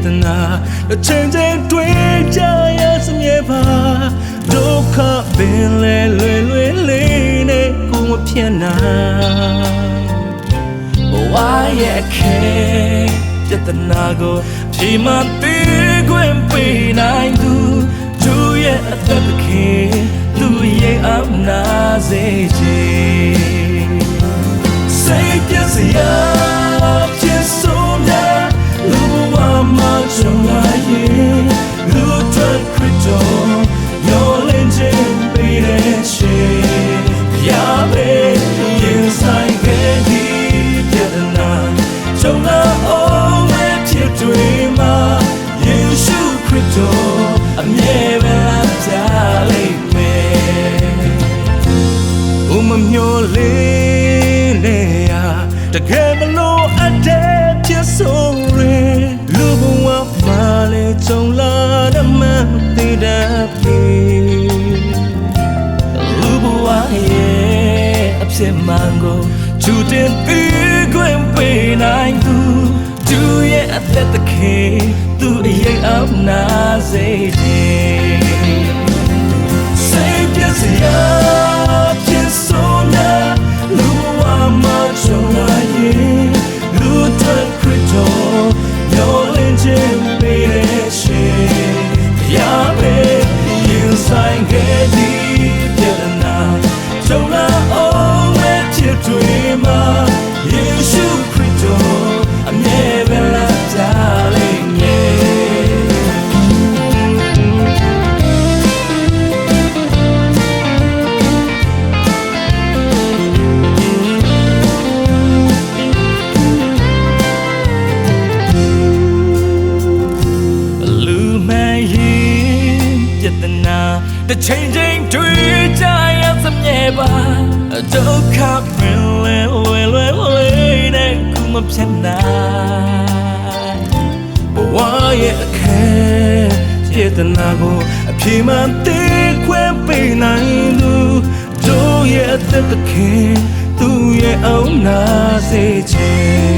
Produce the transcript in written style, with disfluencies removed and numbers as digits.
တနာချင်းချင်းတွေ့ကြရစမြဲပါဒုက္ခပင်လဲလွယ်လွယ်လေးနဲ့ကိုမဖြစ်နိုင်ဘဝရဲ့ခဲပြတနာကိုဖြေမှန်သေးခွင့်ပေးနိုင်သူသူရဲ့အသက်သခင်သူရဲ့အနာစေချေစိတ်ပြစရာဖြစ်ဆုံးတဲ့လူဘဝမှာကြုံလာရင်လူထွက်ခရစ်တော်မျောလင်းခြင်းပေးတဲ့ရှင်ရပဲရင်ဆိုင်ခဲ့ဒီပြဒနာကြုံလာအောင်မဲ့ဖြစ်တွေမှာယေရှုခရစ်တော်အမြဲပဲလာပြလိမ့်မယ်ဘုမမျောလင်းနေရတကယ်မလို့အတဲ့ဖြစ်ဆုံးရလူဘဝမှာလေကြုံလာတဲ့မှန်သေးတဲ့လူဘဝရဲ့အဖြစ်မှန်ကိုချူတင်ပြီးခွင့်ပေးနိုင်သူသူရဲ့အသက်သခင်သူအရေးအနာစေခြင်းစိတ်ပြစရာဖြစ်ဆုံးတဲ့လူဘဝမှာကြုံလာရင်လူထွက်ခရစ်တော်မျောလင်းခြင်းပေးတဲ့ရှင်ရပဲရင်ဆိုင်ခဲ့ဒီပြဒနာကြုံလာအောင်မဲ့ဖြစ်တွေမှာယေရှုခရစ်တော်အမြဲပဲလာကြလိမ့်မယ်တချိန်ချင်းတွေ့ကြရစမြဲပါဒုက္ခပင်လဲလွယ်လွယ်လေးနဲ့ခုမဖြစ်နိုင်ဘဝရဲ့အခက်စေတနာကိုအပြေမှန်သေးခွင့်ပေးနိုင်သူတို့ရဲ့အသက်သခင်သူရဲ့အုံနာစေခြင်း